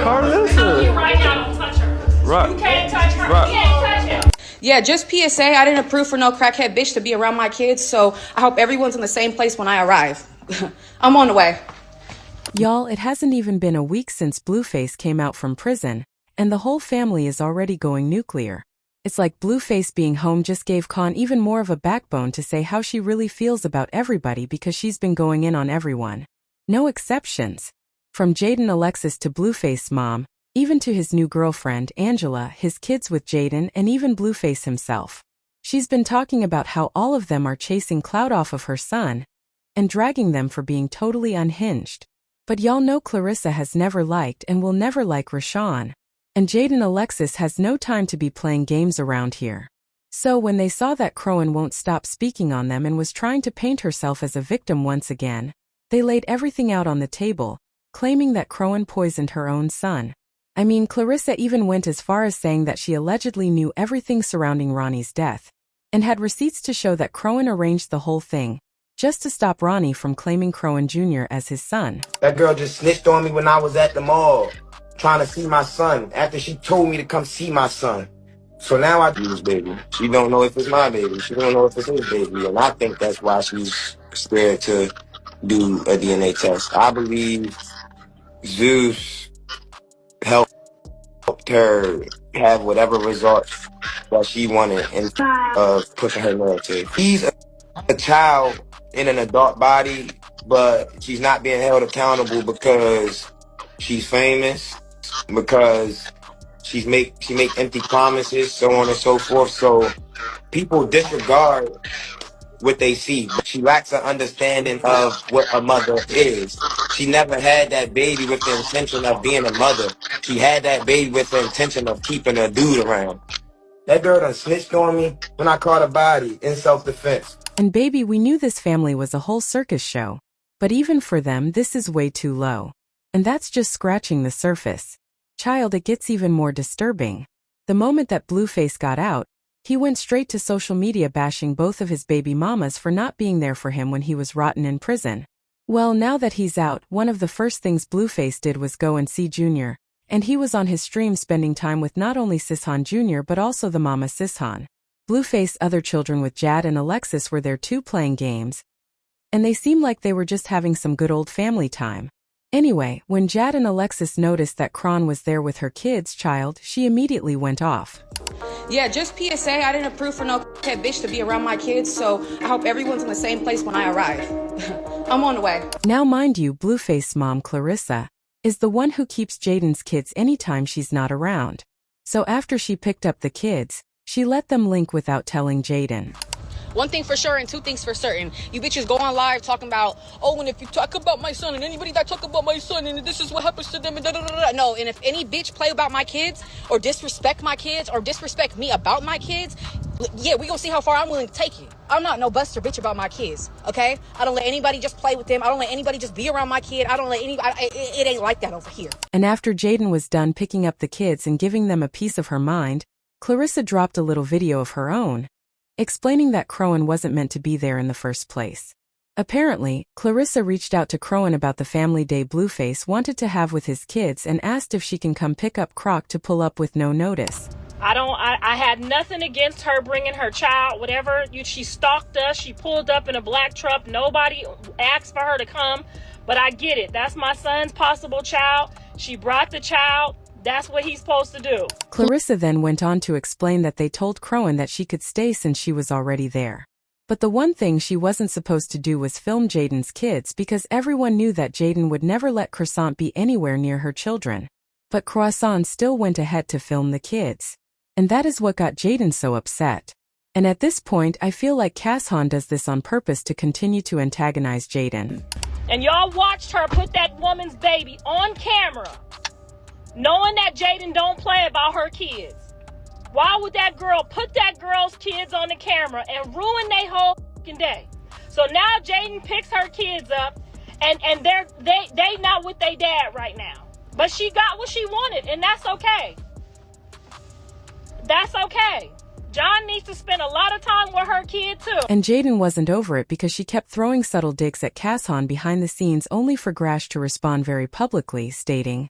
Carlissa. You right now, don't touch her. Right. You can't touch her. Right. You can't touch him. Yeah, just PSA, I didn't approve for no crackhead bitch to be around my kids, so I hope everyone's in the same place when I arrive. I'm on the way. Y'all, it hasn't even been a week since Blueface came out from prison, and the whole family is already going nuclear. It's like Blueface being home just gave Con even more of a backbone to say how she really feels about everybody because she's been going in on everyone. No exceptions. From Jaden Alexis to Blueface's mom, even to his new girlfriend, Angela, his kids with Jaden, and even Blueface himself. She's been talking about how all of them are chasing clout off of her son and dragging them for being totally unhinged. But y'all know Clarissa has never liked and will never like Chrisean. And Jaden Alexis has no time to be playing games around here. So when they saw that Chrisean won't stop speaking on them and was trying to paint herself as a victim once again, they laid everything out on the table, claiming that Chrisean poisoned her own son. I mean, Clarissa even went as far as saying that she allegedly knew everything surrounding Ronnie's death, and had receipts to show that Chrisean arranged the whole thing, just to stop Ronnie from claiming Chrisean Jr. as his son. That girl just snitched on me when I was at the mall, trying to see my son, after she told me to come see my son. So now I do this baby. She don't know if it's my baby. She don't know if it's his baby. And I think that's why she's scared to do a DNA test. I believe Zeus helped her have whatever results that she wanted in of pushing her narrative. He's a child in an adult body, but she's not being held accountable because she's famous, because she make empty promises, so on and so forth. So people disregard what they see. She lacks an understanding of what a mother is. She never had that baby with the intention of being a mother. She had that baby with the intention of keeping a dude around. That girl done snitched on me when I caught a body in self-defense. And baby, we knew this family was a whole circus show. But even for them, this is way too low. And that's just scratching the surface. Child, it gets even more disturbing. The moment that Blueface got out, he went straight to social media bashing both of his baby mamas for not being there for him when he was rotten in prison. Well, now that he's out, one of the first things Blueface did was go and see Jr., and he was on his stream spending time with not only Chrisean Jr. but also the mama Chrisean. Blueface's other children with Jad and Alexis were there too playing games, and they seemed like they were just having some good old family time. Anyway, when Jad and Alexis noticed that Chrisean was there with her kids, child, she immediately went off. Yeah, just PSA, I didn't approve for no crackhead bitch to be around my kids, so I hope everyone's in the same place when I arrive. I'm on the way. Now mind you, Blueface's mom, Clarissa, is the one who keeps Jaden's kids anytime she's not around. So after she picked up the kids, she let them link without telling Jaden. One thing for sure and two things for certain. You bitches go on live talking about, oh, and if you talk about my son and anybody that talk about my son and this is what happens to them and da-da-da-da. No, and if any bitch play about my kids or disrespect my kids or disrespect me about my kids, yeah, we gonna see how far I'm willing to take it. I'm not no buster bitch about my kids, okay? I don't let anybody just play with them. I don't let anybody just be around my kid. I don't let anybody, it ain't like that over here. And after Jaden was done picking up the kids and giving them a piece of her mind, Clarissa dropped a little video of her own, explaining that Chrisean wasn't meant to be there in the first place. Apparently, Clarissa reached out to Chrisean about the family day Blueface wanted to have with his kids and asked if she can come pick up Croc to pull up with no notice. I had nothing against her bringing her child, whatever. She stalked us. She pulled up in a black truck. Nobody asked for her to come, but I get it. That's my son's possible child. She brought the child. That's what he's supposed to do. Clarissa then went on to explain that they told Chrisean that she could stay since she was already there. But the one thing she wasn't supposed to do was film Jaden's kids because everyone knew that Jaden would never let Chrisean be anywhere near her children. But Chrisean still went ahead to film the kids. And that is what got Jaden so upset. And at this point, I feel like Chrisean does this on purpose to continue to antagonize Jaden. And y'all watched her put that woman's baby on camera, knowing that Jaden don't play about her kids. Why would that girl put that girl's kids on the camera and ruin their whole fucking day? So now Jaden picks her kids up and they not with their dad right now. But she got what she wanted, and that's okay. That's okay. John needs to spend a lot of time with her kid too. And Jaden wasn't over it because she kept throwing subtle digs at Chrisean behind the scenes only for Grash to respond very publicly, stating,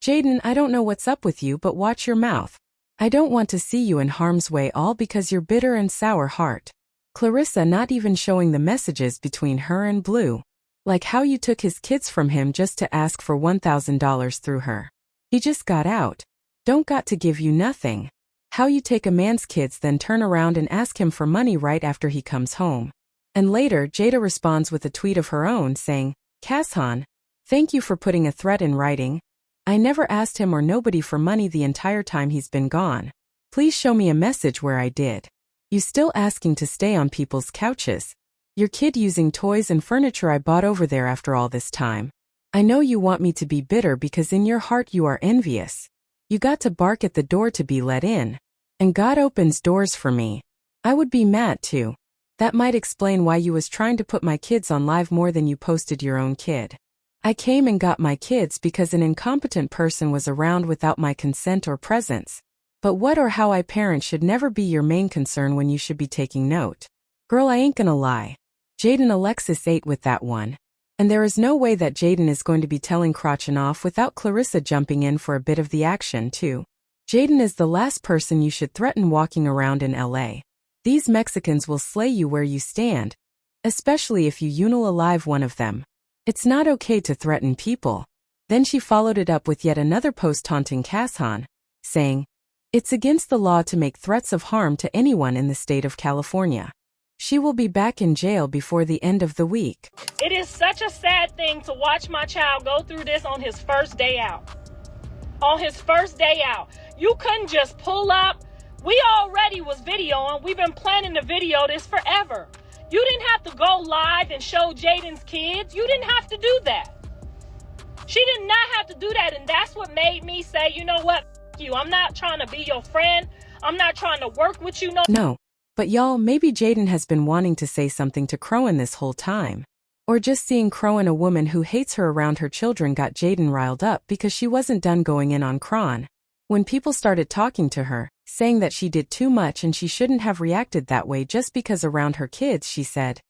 Jaden, I don't know what's up with you, but watch your mouth. I don't want to see you in harm's way, all because your bitter and sour heart. Clarissa, not even showing the messages between her and Blue. Like how you took his kids from him just to ask for $1,000 through her. He just got out. Don't got to give you nothing. How you take a man's kids then turn around and ask him for money right after he comes home. And later, Jada responds with a tweet of her own saying, Chrisean, thank you for putting a threat in writing. I never asked him or nobody for money the entire time he's been gone. Please show me a message where I did. You still asking to stay on people's couches. Your kid using toys and furniture I bought over there after all this time. I know you want me to be bitter because in your heart you are envious. You got to bark at the door to be let in. And God opens doors for me. I would be mad too. That might explain why you was trying to put my kids on live more than you posted your own kid. I came and got my kids because an incompetent person was around without my consent or presence. But what or how I parent should never be your main concern when you should be taking note. Girl, I ain't gonna lie. Jaden Alexis ate with that one. And there is no way that Jaden is going to be telling Chrisean off without Clarissa jumping in for a bit of the action too. Jaden is the last person you should threaten walking around in LA. These Mexicans will slay you where you stand. Especially if you unalive one of them. It's not okay to threaten people. Then she followed it up with yet another post taunting Chrisean, saying, it's against the law to make threats of harm to anyone in the state of California. She will be back in jail before the end of the week. It is such a sad thing to watch my child go through this on his first day out. On his first day out. You couldn't just pull up. We already was videoing. We've been planning to video this forever. You didn't have to go live and show Jaden's kids. You didn't have to do that. She did not have to do that. And that's what made me say, you know what? You. I'm not trying to be your friend. I'm not trying to work with you. No. But y'all, maybe Jaden has been wanting to say something to Chrisean this whole time. Or just seeing Chrisean, a woman who hates her around her children, got Jaden riled up because she wasn't done going in on Chrisean. When people started talking to her, saying that she did too much and she shouldn't have reacted that way just because around her kids, she said,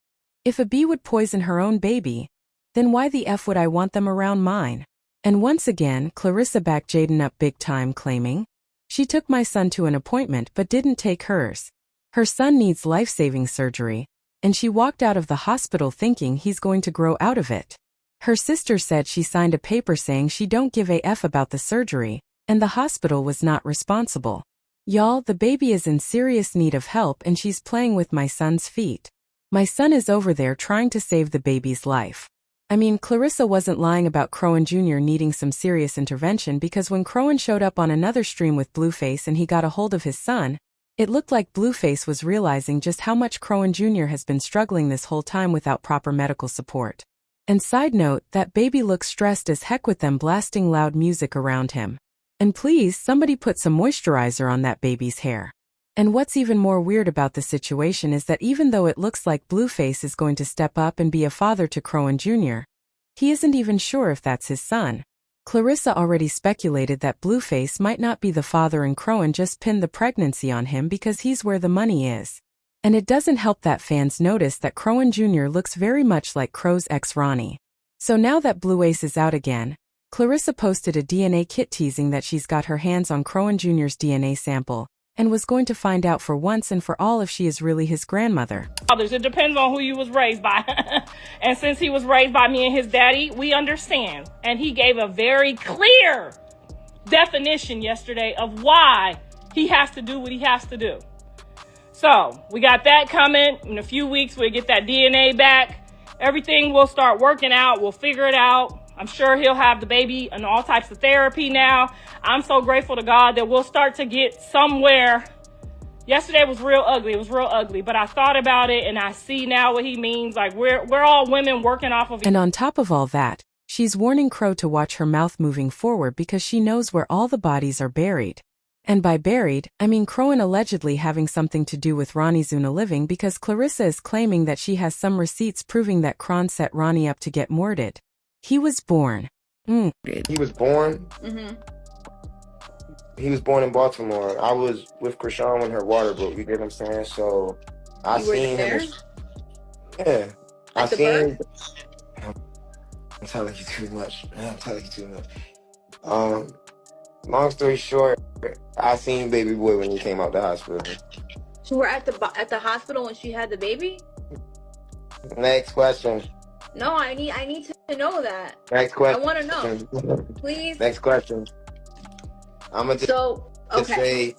if a bee would poison her own baby, then why the F would I want them around mine? And once again, Clarissa backed Jaden up big time, claiming, she took my son to an appointment but didn't take hers. Her son needs life-saving surgery, and she walked out of the hospital thinking he's going to grow out of it. Her sister said she signed a paper saying she don't give a F about the surgery, and the hospital was not responsible. Y'all, the baby is in serious need of help and she's playing with my son's feet. My son is over there trying to save the baby's life. I mean, Clarissa wasn't lying about Chrisean Jr. needing some serious intervention because when Chrisean showed up on another stream with Blueface and he got a hold of his son, it looked like Blueface was realizing just how much Chrisean Jr. has been struggling this whole time without proper medical support. And side note, that baby looks stressed as heck with them blasting loud music around him. And please, somebody put some moisturizer on that baby's hair. And what's even more weird about the situation is that even though it looks like Blueface is going to step up and be a father to Chrisean Jr., he isn't even sure if that's his son. Clarissa already speculated that Blueface might not be the father and Chrisean just pinned the pregnancy on him because he's where the money is. And it doesn't help that fans notice that Chrisean Jr. looks very much like Crow's ex Ronnie. So now that Blueface is out again, Clarissa posted a DNA kit teasing that she's got her hands on Chrisean Jr.'s DNA sample, and was going to find out for once and for all if she is really his grandmother. It depends on who you was raised by. And since he was raised by me and his daddy, we understand. And he gave a very clear definition yesterday of why he has to do what he has to do. So we got that coming. In a few weeks, we'll get that DNA back. Everything will start working out. We'll figure it out. I'm sure he'll have the baby and all types of therapy now. I'm so grateful to God that we'll start to get somewhere. Yesterday was real ugly. It was real ugly. But I thought about it and I see now what he means. Like we're all women working off of. And on top of all that, she's warning Crow to watch her mouth moving forward because she knows where all the bodies are buried. And by buried, I mean Chrisean allegedly having something to do with Ronnie's unaliving because Clarissa is claiming that she has some receipts proving that Chrisean set Ronnie up to get murdered. He was born. He was born? Mm-hmm. He was born in Baltimore. I was with Chrisean when her water broke, you get what I'm saying? So, I seen him. Yeah. I seen... I'm telling you too much. Um, long story short, I seen baby boy when he came out the hospital. So we're at the hospital when she had the baby? Next question. No, I need to know that. Next question. I want to know. Please. Next question. I'ma just okay.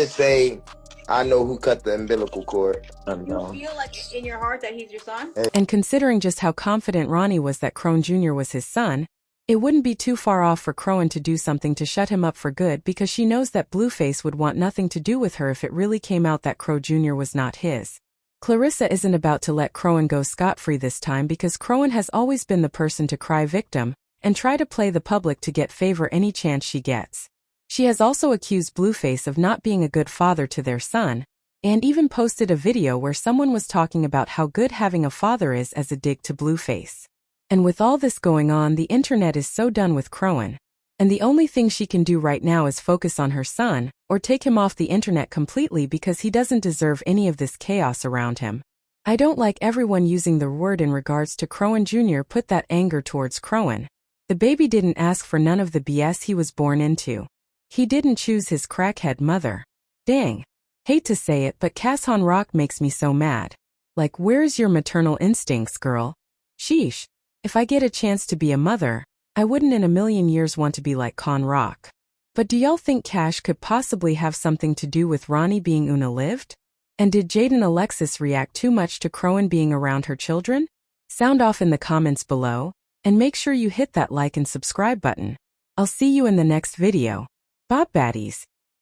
say, I know who cut the umbilical cord. You feel like in your heart that he's your son? And considering just how confident Ronnie was that Chrisean Jr. was his son, it wouldn't be too far off for Chrisean to do something to shut him up for good, because she knows that Blueface would want nothing to do with her if it really came out that Chrisean Jr. was not his. Clarissa isn't about to let Chrisean go scot-free this time, because Chrisean has always been the person to cry victim and try to play the public to get favor any chance she gets. She has also accused Blueface of not being a good father to their son, and even posted a video where someone was talking about how good having a father is as a dig to Blueface. And with all this going on, the internet is so done with Chrisean, and the only thing she can do right now is focus on her son, or take him off the internet completely, because he doesn't deserve any of this chaos around him. I don't like everyone using the word in regards to Chrisean Jr. put that anger towards Chrisean. The baby didn't ask for none of the BS he was born into. He didn't choose his crackhead mother. Dang. Hate to say it, but Chrisean Rock makes me so mad. Like, where's your maternal instincts, girl? Sheesh. If I get a chance to be a mother, I wouldn't in a million years want to be like Chrisean Rock. But do y'all think Cash could possibly have something to do with Ronnie being unalived? And did Jaden Alexis react too much to Chrisean being around her children? Sound off in the comments below, and make sure you hit that like and subscribe button. I'll see you in the next video. Bob Baddies.